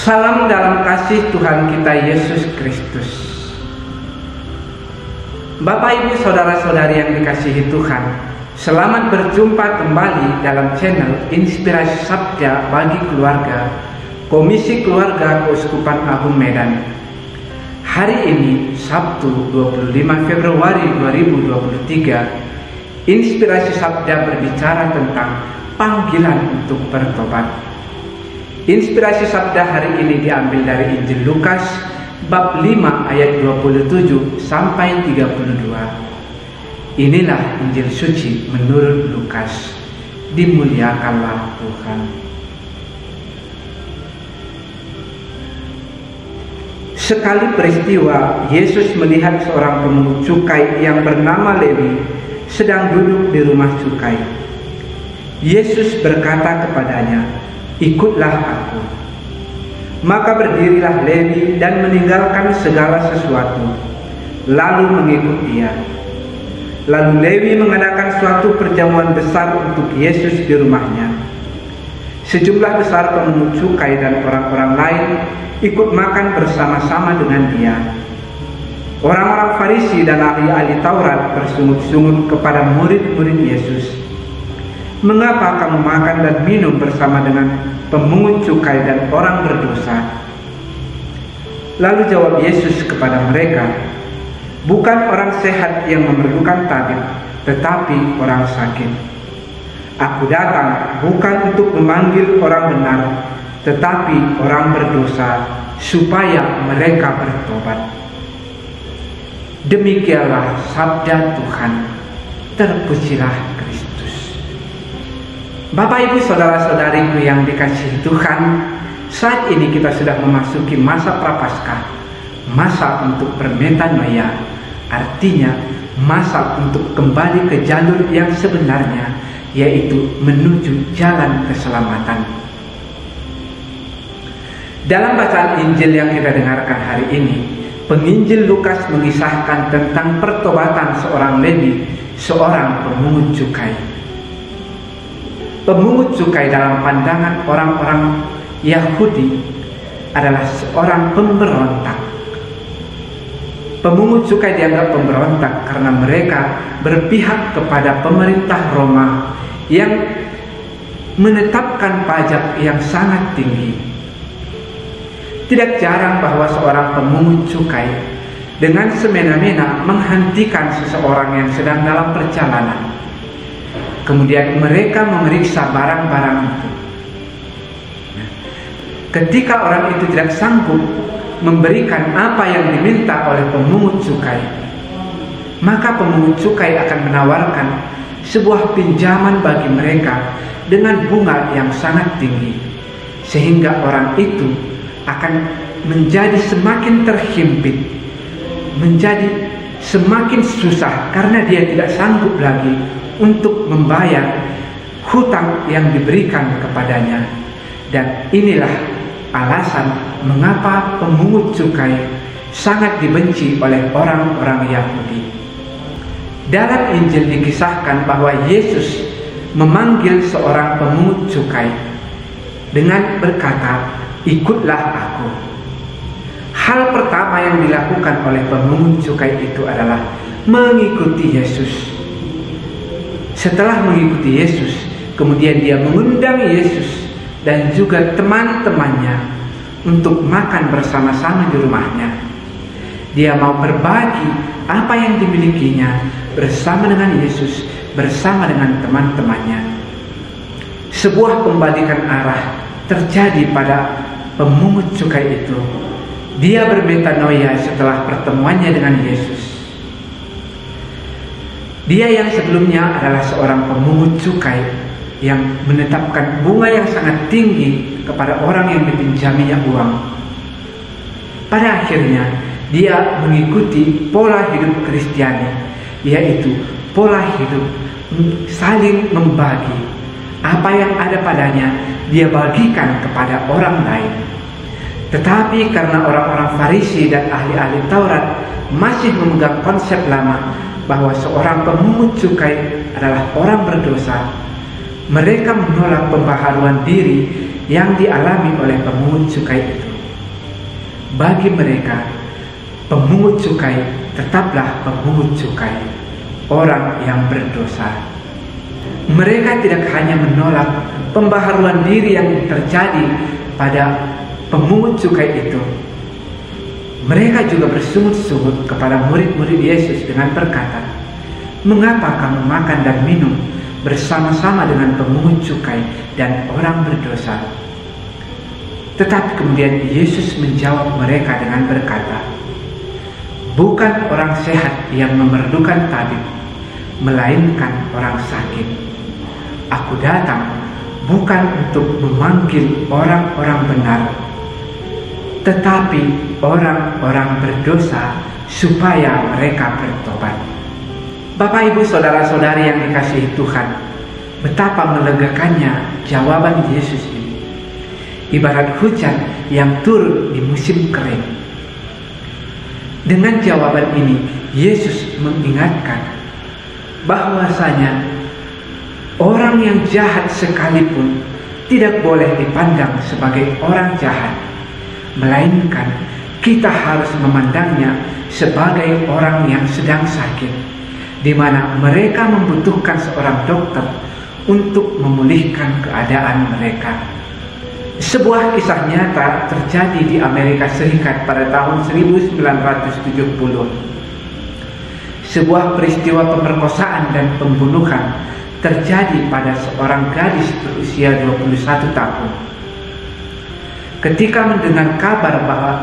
Salam dalam kasih Tuhan kita Yesus Kristus. Bapak Ibu Saudara-saudari yang dikasihi Tuhan, selamat berjumpa kembali dalam channel Inspirasi Sabda bagi Keluarga, Komisi Keluarga Keuskupan Agung Medan. Hari ini Sabtu 25 Februari 2023, Inspirasi Sabda berbicara tentang panggilan untuk bertobat. Inspirasi Sabda hari ini diambil dari Injil Lukas bab 5 ayat 27 sampai 32. Inilah Injil suci menurut Lukas. Dimuliakanlah Tuhan. Sekali peristiwa, Yesus melihat seorang pemungut cukai yang bernama Lewi sedang duduk di rumah cukai. Yesus berkata kepadanya, "Ikutlah aku." Maka berdirilah Lewi dan meninggalkan segala sesuatu, lalu mengikut dia. Lalu Lewi mengadakan suatu perjamuan besar untuk Yesus di rumahnya. Sejumlah besar pemungut cukai dan orang-orang lain ikut makan bersama-sama dengan dia. Orang-orang Farisi dan ahli-ahli Taurat bersungut-sungut kepada murid-murid Yesus, "Mengapa kamu makan dan minum bersama dengan pemungut cukai dan orang berdosa?" Lalu jawab Yesus kepada mereka, "Bukan orang sehat yang memerlukan tabib, tetapi orang sakit. Aku datang bukan untuk memanggil orang benar, tetapi orang berdosa, supaya mereka bertobat." Demikianlah sabda Tuhan. Terpujilah Kristus. Bapak Ibu Saudara-saudariku yang dikasihi Tuhan, saat ini kita sudah memasuki masa Prapaskah, masa untuk bermetanoia, artinya masa untuk kembali ke jalur yang sebenarnya, yaitu menuju jalan keselamatan. Dalam bacaan Injil yang kita dengarkan hari ini, penginjil Lukas mengisahkan tentang pertobatan seorang Lewi, seorang pemungut cukai. Pemungut cukai dalam pandangan orang-orang Yahudi adalah seorang pemberontak. Pemungut cukai dianggap pemberontak karena mereka berpihak kepada pemerintah Roma yang menetapkan pajak yang sangat tinggi. Tidak jarang bahwa seorang pemungut cukai dengan semena-mena menghentikan seseorang yang sedang dalam perjalanan. Kemudian mereka memeriksa barang-barang itu. Ketika orang itu tidak sanggup memberikan apa yang diminta oleh pemungut cukai, maka pemungut cukai akan menawarkan sebuah pinjaman bagi mereka dengan bunga yang sangat tinggi, sehingga orang itu akan menjadi semakin terhimpit, menjadi semakin susah karena dia tidak sanggup lagi untuk membayar hutang yang diberikan kepadanya. Dan inilah alasan mengapa pemungut cukai sangat dibenci oleh orang-orang Yahudi. Dalam Injil dikisahkan bahwa Yesus memanggil seorang pemungut cukai dengan berkata, "Ikutlah aku." Hal pertama yang dilakukan oleh pemungut cukai itu adalah mengikuti Yesus. Setelah mengikuti Yesus, kemudian dia mengundang Yesus dan juga teman-temannya untuk makan bersama-sama di rumahnya. Dia mau berbagi apa yang dimilikinya bersama dengan Yesus, bersama dengan teman-temannya. Sebuah pembalikan arah terjadi pada pemungut cukai itu. Dia bermetanoia setelah pertemuannya dengan Yesus. Dia yang sebelumnya adalah seorang pemungut cukai yang menetapkan bunga yang sangat tinggi kepada orang yang dipinjaminya uang. Pada akhirnya dia mengikuti pola hidup Kristiani, yaitu pola hidup saling membagi. Apa yang ada padanya dia bagikan kepada orang lain. Tetapi karena orang-orang Farisi dan ahli-ahli Taurat masih memegang konsep lama bahwa seorang pemungut cukai adalah orang berdosa, mereka menolak pembaharuan diri yang dialami oleh pemungut cukai itu. Bagi mereka, pemungut cukai tetaplah pemungut cukai, orang yang berdosa. Mereka tidak hanya menolak pembaharuan diri yang terjadi pada pemungut cukai itu, mereka juga bersungut-sungut kepada murid-murid Yesus dengan berkata, "Mengapa kamu makan dan minum bersama-sama dengan pemungut cukai dan orang berdosa?" Tetapi kemudian Yesus menjawab mereka dengan berkata, "Bukan orang sehat yang memerlukan tabib, melainkan orang sakit. Aku datang bukan untuk memanggil orang-orang benar, tetapi orang-orang berdosa supaya mereka bertobat." Bapak, Ibu, saudara-saudari yang dikasihi Tuhan, betapa melegakannya jawaban Yesus ini. Ibarat hujan yang turun di musim kering. Dengan jawaban ini, Yesus mengingatkan bahwasanya orang yang jahat sekalipun tidak boleh dipandang sebagai orang jahat, melainkan kita harus memandangnya sebagai orang yang sedang sakit, di mana mereka membutuhkan seorang dokter untuk memulihkan keadaan mereka. Sebuah kisah nyata terjadi di Amerika Serikat pada tahun 1970. Sebuah peristiwa pemerkosaan dan pembunuhan terjadi pada seorang gadis berusia 21 tahun. Ketika mendengar kabar bahwa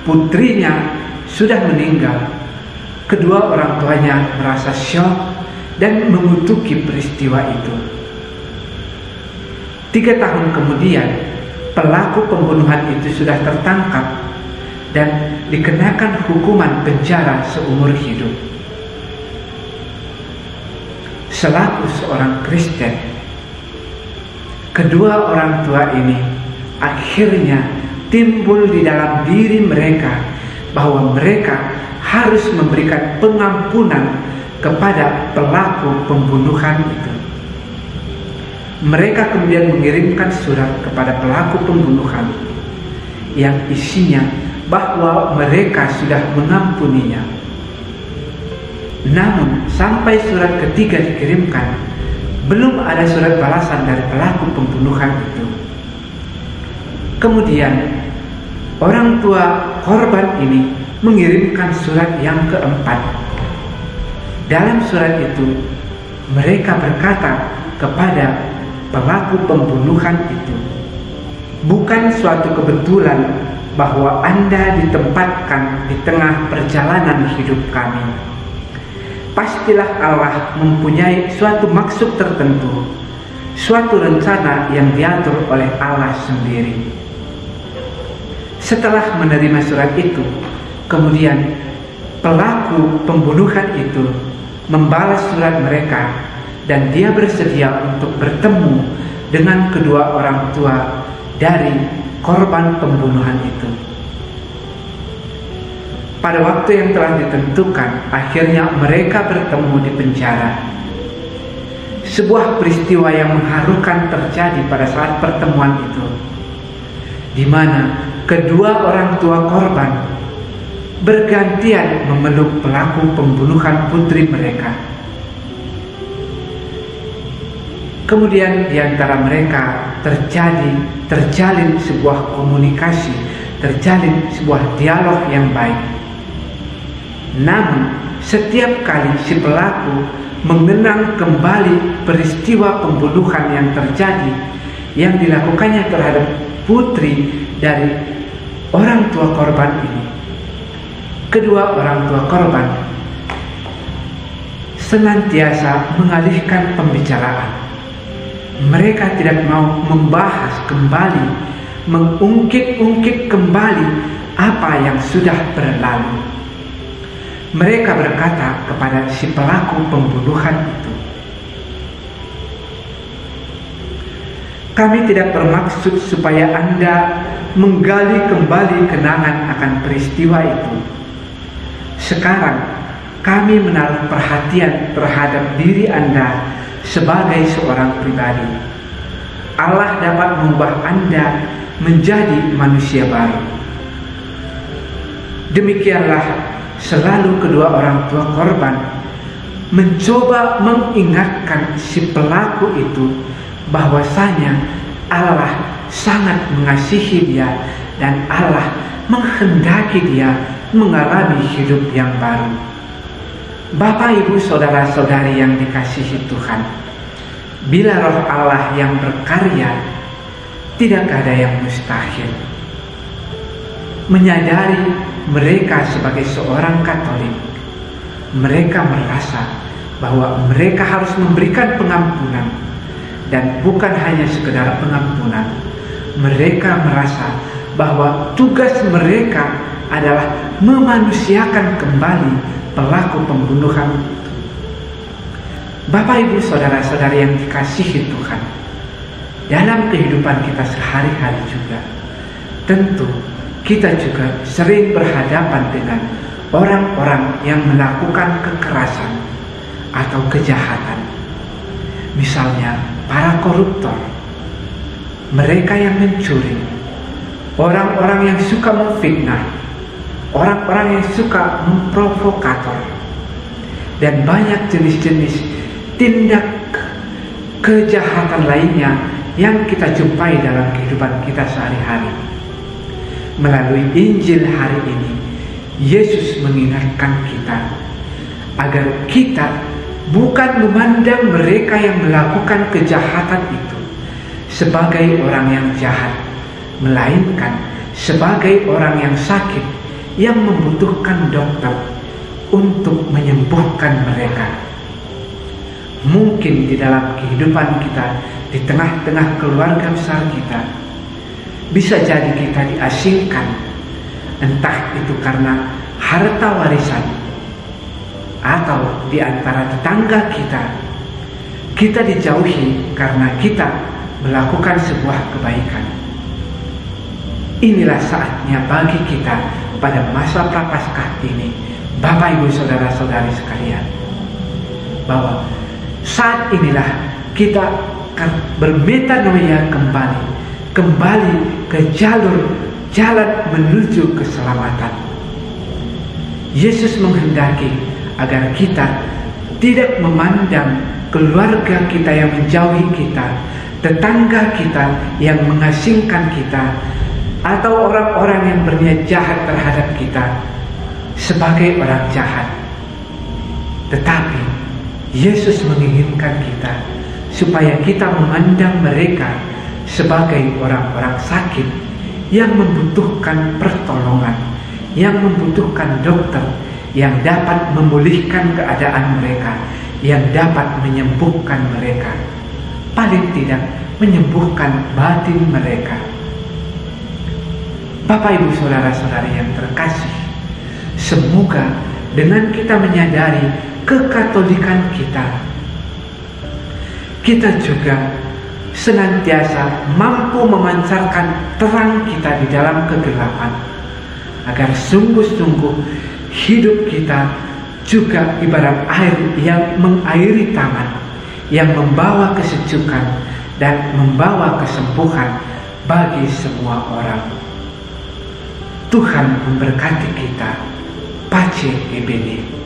putrinya sudah meninggal, kedua orang tuanya merasa syok dan mengutuki peristiwa itu. 3 tahun kemudian, pelaku pembunuhan itu sudah tertangkap dan dikenakan hukuman penjara seumur hidup. Selaku seorang Kristen, kedua orang tua ini akhirnya timbul di dalam diri mereka bahwa mereka harus memberikan pengampunan kepada pelaku pembunuhan itu. Mereka kemudian mengirimkan surat kepada pelaku pembunuhan yang isinya bahwa mereka sudah mengampuninya. Namun sampai surat ketiga dikirimkan, belum ada surat balasan dari pelaku pembunuhan itu. Kemudian orang tua korban ini mengirimkan surat yang keempat. Dalam surat itu mereka berkata kepada pelaku pembunuhan itu, "Bukan suatu kebetulan bahwa Anda ditempatkan di tengah perjalanan hidup kami. Pastilah Allah mempunyai suatu maksud tertentu, suatu rencana yang diatur oleh Allah sendiri." Setelah menerima surat itu, kemudian pelaku pembunuhan itu membalas surat mereka dan dia bersedia untuk bertemu dengan kedua orang tua dari korban pembunuhan itu. Pada waktu yang telah ditentukan, akhirnya mereka bertemu di penjara. Sebuah peristiwa yang mengharukan terjadi pada saat pertemuan itu, di mana kedua orang tua korban bergantian memeluk pelaku pembunuhan putri mereka. Kemudian di antara mereka terjalin sebuah komunikasi, terjalin sebuah dialog yang baik. Namun setiap kali si pelaku mengenang kembali peristiwa pembunuhan yang terjadi, yang dilakukannya terhadap putri dari orang tua korban ini, kedua orang tua korban senantiasa mengalihkan pembicaraan. Mereka tidak mau membahas kembali, mengungkit-ungkit kembali apa yang sudah berlalu. Mereka berkata kepada si pelaku pembunuhan itu, "Kami tidak bermaksud supaya Anda menggali kembali kenangan akan peristiwa itu. Sekarang kami menaruh perhatian terhadap diri Anda sebagai seorang pribadi. Allah dapat mengubah Anda menjadi manusia baru." Demikianlah selalu kedua orang tua korban mencoba mengingatkan si pelaku itu bahwasanya Allah sangat mengasihi dia dan Allah menghendaki dia mengalami hidup yang baru. Bapak, Ibu, saudara-saudari yang dikasihi Tuhan, bila Roh Allah yang berkarya, tidak ada yang mustahil. Menyadari mereka sebagai seorang Katolik, mereka merasa bahwa mereka harus memberikan pengampunan, dan bukan hanya sekedar pengampunan. Mereka merasa bahwa tugas mereka adalah memanusiakan kembali pelaku pembunuhan itu. Bapak, Ibu, saudara-saudari yang dikasihi Tuhan, dalam kehidupan kita sehari-hari juga, tentu kita juga sering berhadapan dengan orang-orang yang melakukan kekerasan atau kejahatan. Misalnya para koruptor, mereka yang mencuri, orang-orang yang suka memfitnah, orang-orang yang suka memprovokator, dan banyak jenis-jenis tindak kejahatan lainnya yang kita jumpai dalam kehidupan kita sehari-hari. Melalui Injil hari ini, Yesus mengingatkan kita agar kita bukan memandang mereka yang melakukan kejahatan itu sebagai orang yang jahat, melainkan sebagai orang yang sakit yang membutuhkan dokter untuk menyembuhkan mereka. Mungkin di dalam kehidupan kita, di tengah-tengah keluarga besar kita, bisa jadi kita diasingkan, entah itu karena harta warisan, atau di antara tetangga kita dijauhi karena kita melakukan sebuah kebaikan. Inilah saatnya bagi kita pada masa Prapaskah ini, Bapak, Ibu, saudara-saudari sekalian, bahwa saat inilah kita bermetanoia kembali ke jalan menuju keselamatan. Yesus menghendaki agar kita tidak memandang keluarga kita yang menjauhi kita, tetangga kita yang mengasingkan kita, atau orang-orang yang berniat jahat terhadap kita sebagai orang jahat. Tetapi Yesus menginginkan kita supaya kita memandang mereka sebagai orang-orang sakit yang membutuhkan pertolongan, yang membutuhkan dokter yang dapat memulihkan keadaan mereka, yang dapat menyembuhkan mereka, paling tidak menyembuhkan batin mereka. Bapak, Ibu, saudara-saudari yang terkasih, semoga dengan kita menyadari kekatolikan kita juga senantiasa mampu memancarkan terang kita di dalam kegelapan, agar sungguh-sungguh hidup kita juga ibarat air yang mengairi taman, yang membawa kesejukan dan membawa kesembuhan bagi semua orang. Tuhan memberkati kita. Pace e bene.